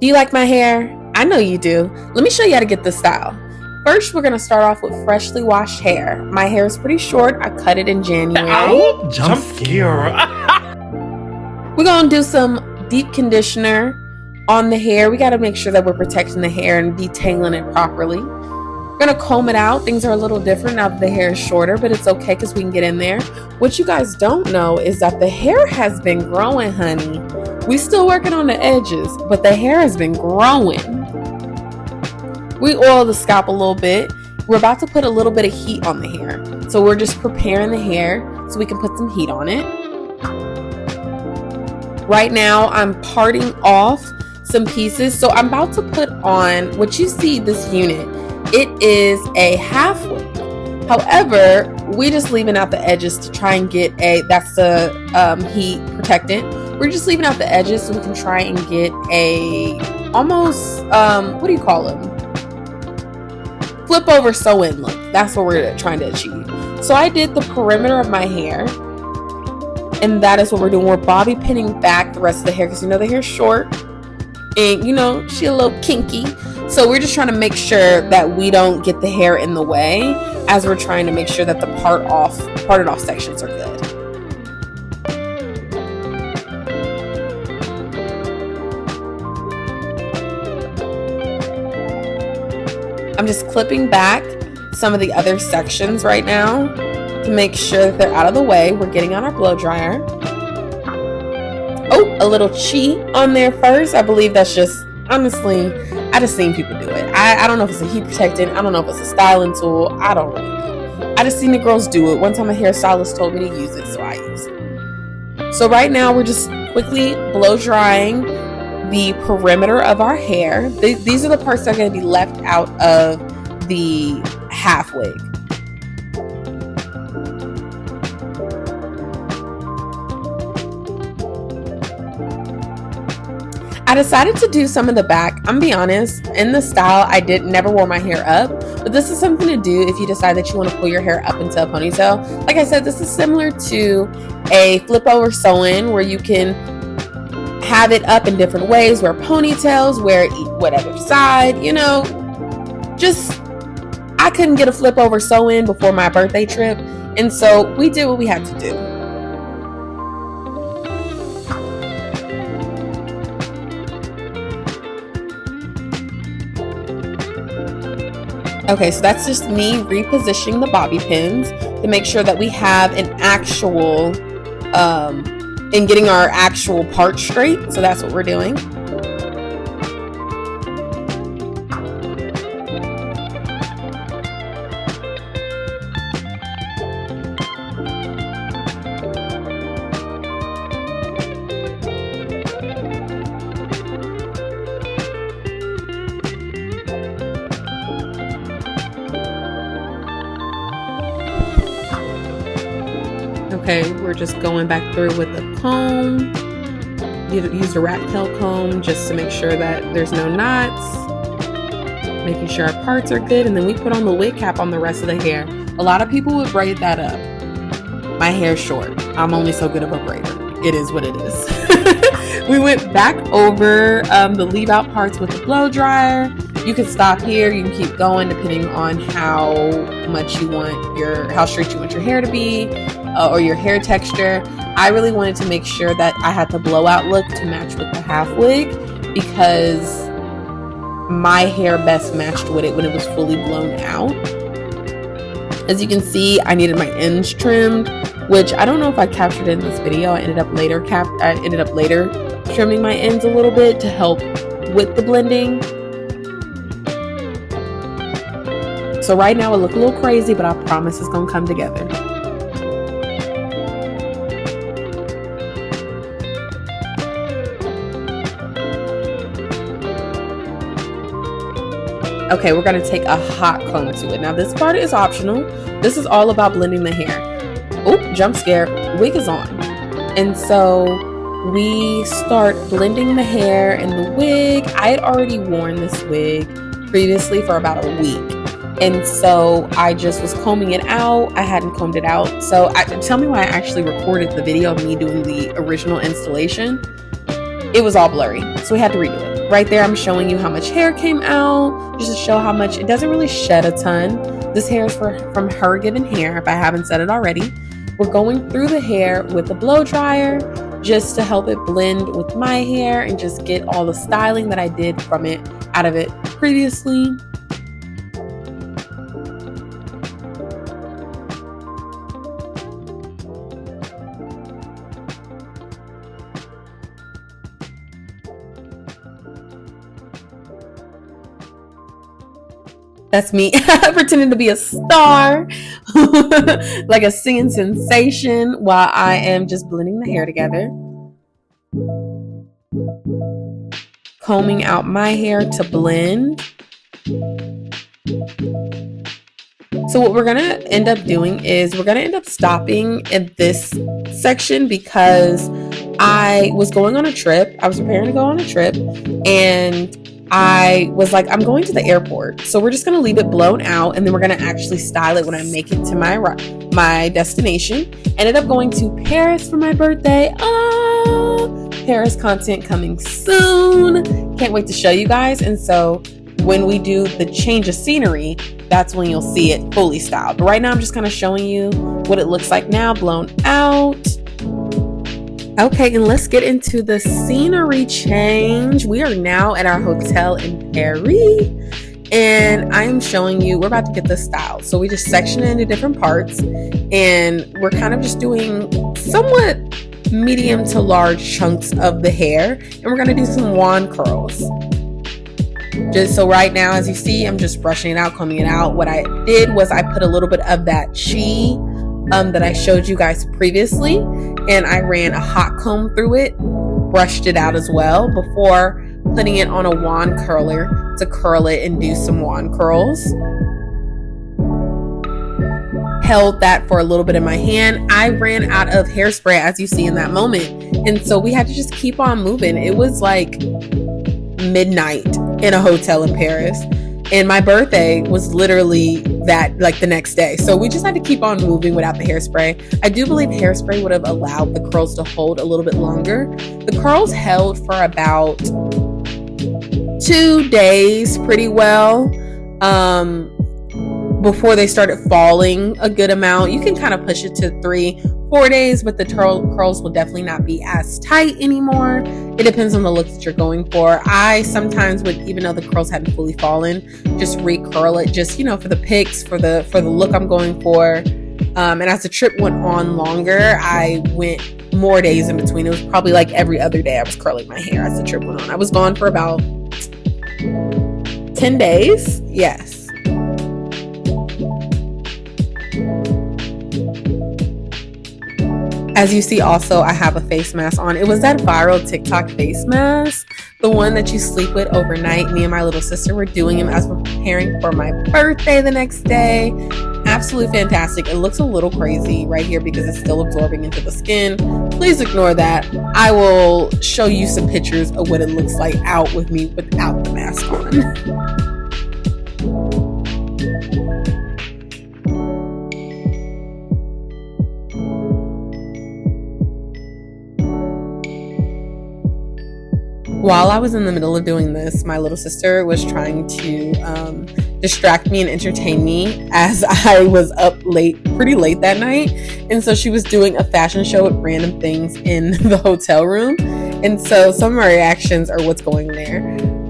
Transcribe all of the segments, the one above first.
Do you like my hair? I know you do. Let me show you how to get this style. First, we're going to start off with freshly washed hair. My hair is pretty short. I cut it in January. Ow! Jump scare. We're going to do some deep conditioner on the hair. We got to make sure that we're protecting the hair and detangling it properly. We're going to comb it out. Things are a little different now that the hair is shorter, but it's okay because we can get in there. What you guys don't know is that the hair has been growing, honey. We still working on the edges, but the hair has been growing. We oil the scalp a little bit. We're about to put a little bit of heat on the hair. So we're just preparing the hair so we can put some heat on it. Right now, I'm parting off some pieces. So I'm about to put on what you see, this unit. It is a half wig. However, we just leaving out the edges to try and get that's the heat protectant. We're just leaving out the edges so we can try and get a almost, what do you call them? Flip over sew-in look. That's what we're trying to achieve. So I did the perimeter of my hair. And that is what we're doing. We're bobby pinning back the rest of the hair because the hair's short. And she a little kinky. So we're just trying to make sure that we don't get the hair in the way as we're trying to make sure that the parted off sections are good. I'm just clipping back some of the other sections right now to make sure that they're out of the way. We're getting on our blow dryer. Oh, a little cheat on there first. I believe that's just, honestly, I just seen people do it. I don't know if it's a heat protectant. I don't know if it's a styling tool. I don't really know. I just seen the girls do it. One time a hairstylist told me to use it, so I use it. So right now we're just quickly blow drying the perimeter of our hair. These are the parts that are going to be left out of the half wig. I decided to do some of the back. I'm gonna be honest, in the style, I never wore my hair up, but this is something to do if you decide that you want to pull your hair up into a ponytail. Like I said, this is similar to a flip over sew-in where you can have it up in different ways, wear ponytails, wear it whatever side, just, I couldn't get a flip over sew-in before my birthday trip, and so we did what we had to do. Okay, so that's just me repositioning the bobby pins to make sure that we have an actual, and getting our actual part straight. So that's what we're doing. Okay, we're just going back through with a comb. Use a rat tail comb just to make sure that there's no knots. Making sure our parts are good. And then we put on the wig cap on the rest of the hair. A lot of people would braid that up. My hair's short. I'm only so good of a braider. It is what it is. We went back over the leave out parts with the blow dryer. You can stop here. You can keep going depending on how much you want how straight you want your hair to be. Or your hair texture. I really wanted to make sure that I had the blowout look to match with the half wig because my hair best matched with it when it was fully blown out. As you can see, I needed my ends trimmed, which I don't know if I captured in this video. I ended up later trimming my ends a little bit to help with the blending. So right now it look a little crazy, but I promise it's gonna come together. Okay, we're going to take a hot comb to it. Now, this part is optional. This is all about blending the hair. Oh, jump scare. Wig is on. And so we start blending the hair and the wig. I had already worn this wig previously for about a week. And so I just was combing it out. I hadn't combed it out. So tell me why I actually recorded the video of me doing the original installation. It was all blurry. So we had to redo it. Right there, I'm showing you how much hair came out, just to show how much. It doesn't really shed a ton. This hair is from HERGIVENHAIR, if I haven't said it already. We're going through the hair with a blow dryer just to help it blend with my hair and just get all the styling that I did from it out of it previously. That's me pretending to be a star, like a singing sensation, while I am just blending the hair together. Combing out my hair to blend. So what we're going to end up doing is we're going to end up stopping in this section because I was going on a trip. I was preparing to go on a trip, and I was like, I'm going to the airport, so we're just going to leave it blown out, and then we're going to actually style it when I make it to my destination. Ended up going to Paris for my birthday. Paris content coming soon. Can't wait to show you guys. And so when we do the change of scenery, that's when you'll see it fully styled. But right now I'm just kind of showing you what it looks like now, blown out. Okay, and let's get into the scenery change. We are now at our hotel in Paris, and I am showing you, we're about to get this styled. So we just section it into different parts, and we're kind of just doing somewhat medium to large chunks of the hair, and we're going to do some wand curls. Just so right now, as you see, I'm just brushing it out, combing it out. What I did was I put a little bit of that chi that I showed you guys previously, and I ran a hot comb through it, brushed it out as well before putting it on a wand curler to curl it and do some wand curls. Held that for a little bit in my hand. I ran out of hairspray, as you see in that moment, and so we had to just keep on moving. It was like midnight in a hotel in Paris, and my birthday was literally the next day. So we just had to keep on moving without the hairspray. I do believe hairspray would have allowed the curls to hold a little bit longer. The curls held for about 2 days pretty well before they started falling a good amount. You can kind of push it to 3-4 days, but the curls will definitely not be as tight anymore. It depends on the look that you're going for. I sometimes would, even though the curls hadn't fully fallen, just recurl it, just, for the pics, for the look I'm going for. And as the trip went on longer, I went more days in between. It was probably like every other day I was curling my hair as the trip went on. I was gone for about 10 days. Yes. As you see, also, I have a face mask on. It was that viral TikTok face mask, the one that you sleep with overnight. Me and my little sister were doing them as we're preparing for my birthday the next day. Absolutely fantastic. It looks a little crazy right here because it's still absorbing into the skin. Please ignore that. I will show you some pictures of what it looks like out with me without the mask on. While I was in the middle of doing this, my little sister was trying to distract me and entertain me as I was up pretty late that night. And so she was doing a fashion show with random things in the hotel room. And so some of my reactions are what's going there.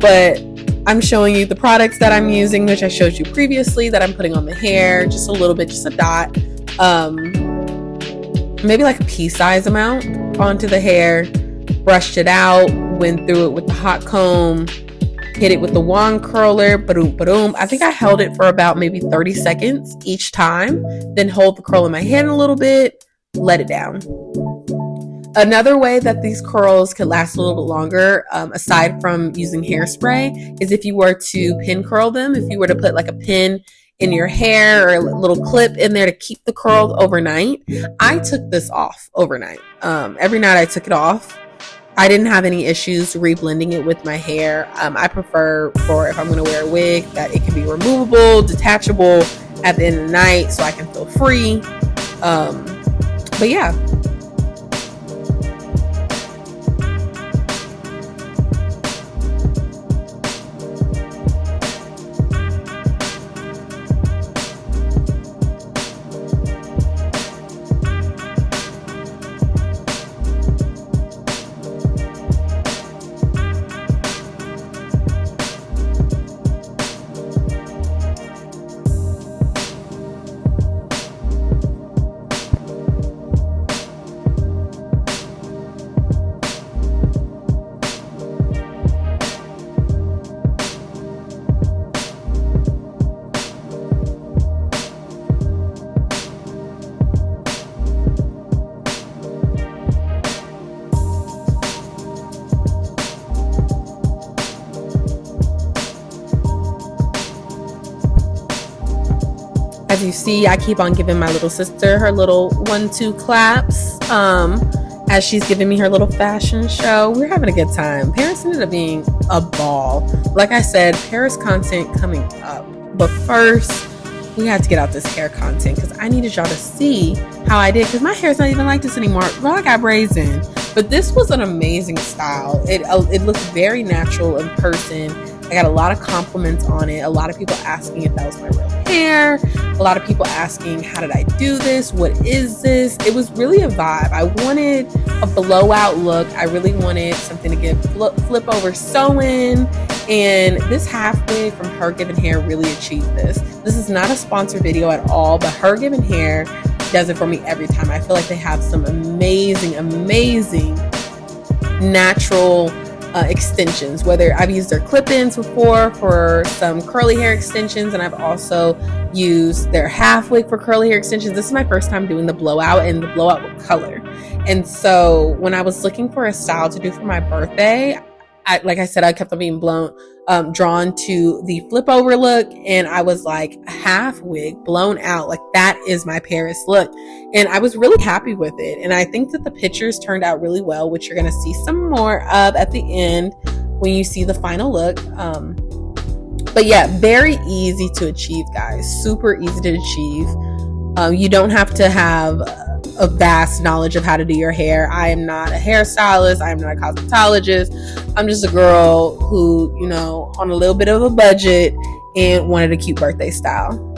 But I'm showing you the products that I'm using, which I showed you previously, that I'm putting on the hair, just a little bit, just a dot. Maybe like a pea-size amount onto the hair. Brushed it out, went through it with the hot comb, hit it with the wand curler, ba-doom. I think I held it for about maybe 30 seconds each time, then hold the curl in my hand a little bit, let it down. Another way that these curls could last a little bit longer, aside from using hairspray, is if you were to pin curl them. If you were to put like a pin in your hair or a little clip in there to keep the curl overnight. I took this off overnight. Every night I took it off. I didn't have any issues reblending it with my hair. I prefer, for if I'm going to wear a wig, that it can be removable, detachable at the end of the night so I can feel free. But yeah. As you see, I keep on giving my little sister her little 1-2 claps as she's giving me her little fashion show. We're having a good time. Paris ended up being a ball. Like I said, Paris content coming up. But first, we had to get out this hair content because I needed y'all to see how I did, because my hair's not even like this anymore. Girl, I got braids in. But this was an amazing style. It looked very natural in person. I got a lot of compliments on it. A lot of people asking if that was my real hair. A lot of people asking, how did I do this? What is this? It was really a vibe. I wanted a blowout look. I really wanted something to give flip over sew-in. And this half wig from HERGIVENHAIR really achieved this. This is not a sponsored video at all, but HERGIVENHAIR does it for me every time. I feel like they have some amazing, amazing natural extensions. Whether I've used their clip-ins before for some curly hair extensions, and I've also used their half wig for curly hair extensions. This is my first time doing the blowout, and the blowout with color. And so when I was looking for a style to do for my birthday, like I said, I kept on being drawn to the flip over look, and I was like, half wig blown out, like that is my Paris look. And I was really happy with it, and I think that the pictures turned out really well, which you're going to see some more of at the end when you see the final look. But yeah, very easy to achieve, guys. Super easy to achieve. You don't have to have a vast knowledge of how to do your hair. I am not a hairstylist. I am not a cosmetologist. I'm just a girl who, on a little bit of a budget and wanted a cute birthday style.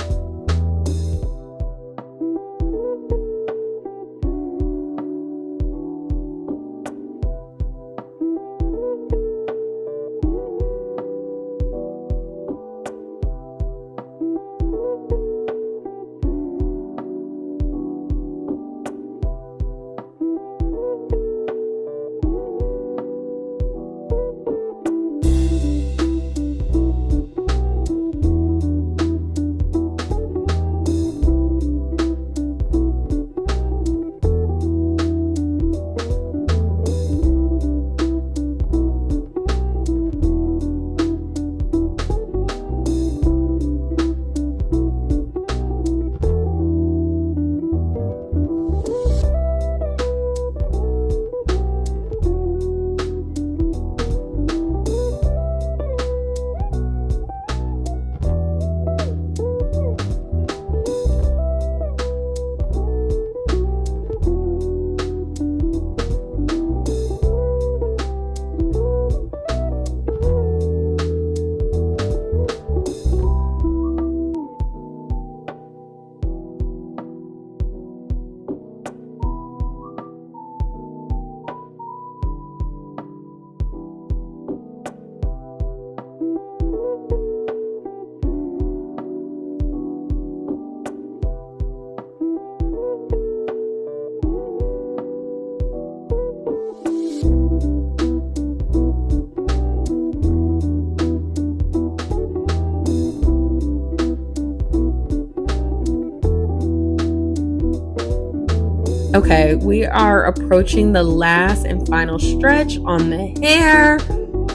Okay, we are approaching the last and final stretch on the hair.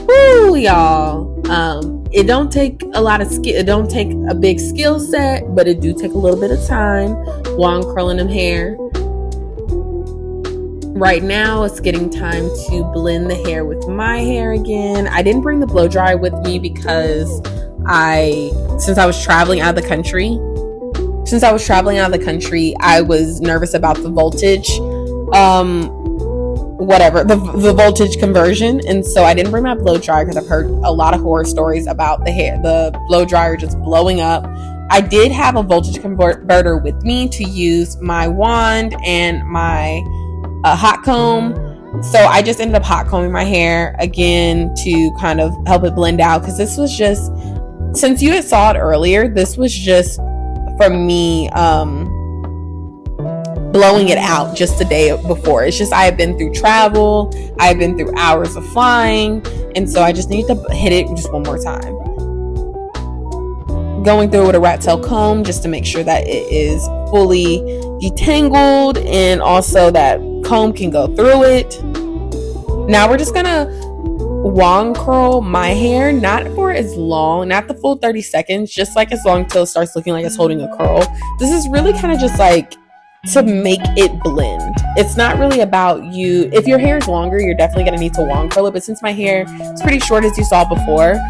Woo, y'all. It don't take a lot of skill. It don't take a big skill set, but it do take a little bit of time while I'm curling them hair. Right now, it's getting time to blend the hair with my hair again. I didn't bring the blow dryer with me because since I was traveling out of the country, I was nervous about the voltage, the voltage conversion. And so I didn't bring my blow dryer because I've heard a lot of horror stories about the blow dryer just blowing up. I did have a voltage converter with me to use my wand and my hot comb. So I just ended up hot combing my hair again to kind of help it blend out. Because this was just, since you had saw it earlier, this was just for me blowing it out just the day before. It's just I have been through travel, I've been through hours of flying, and so I just need to hit it just one more time. Going through it with a rat tail comb just to make sure that it is fully detangled and also that comb can go through it. Now we're just gonna wand curl my hair, not for as long, not the full 30 seconds, just like as long till it starts looking like it's holding a curl. This is really kind of just like to make it blend. It's not really about you. If your hair is longer, you're definitely going to need to wand curl it. But since my hair is pretty short, as you saw before,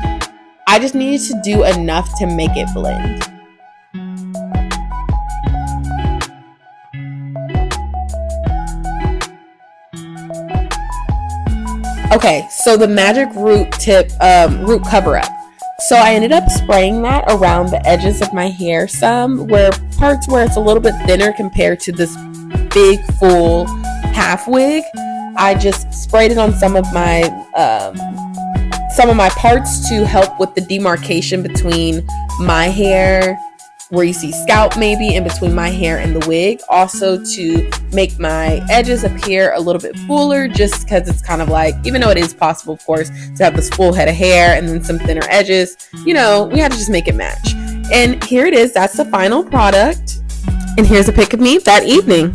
I just needed to do enough to make it blend. Okay, so the magic root cover up. So I ended up spraying that around the edges of my hair some, where parts where it's a little bit thinner compared to this big full half wig. I just sprayed it on some of my parts to help with the demarcation between my hair, where you see scalp maybe, in between my hair and the wig. Also to make my edges appear a little bit fuller, just because it's kind of like, even though it is possible, of course, to have this full head of hair and then some thinner edges, you know, we had to just make it match. And here it is. That's the final product. And here's a pic of me that evening.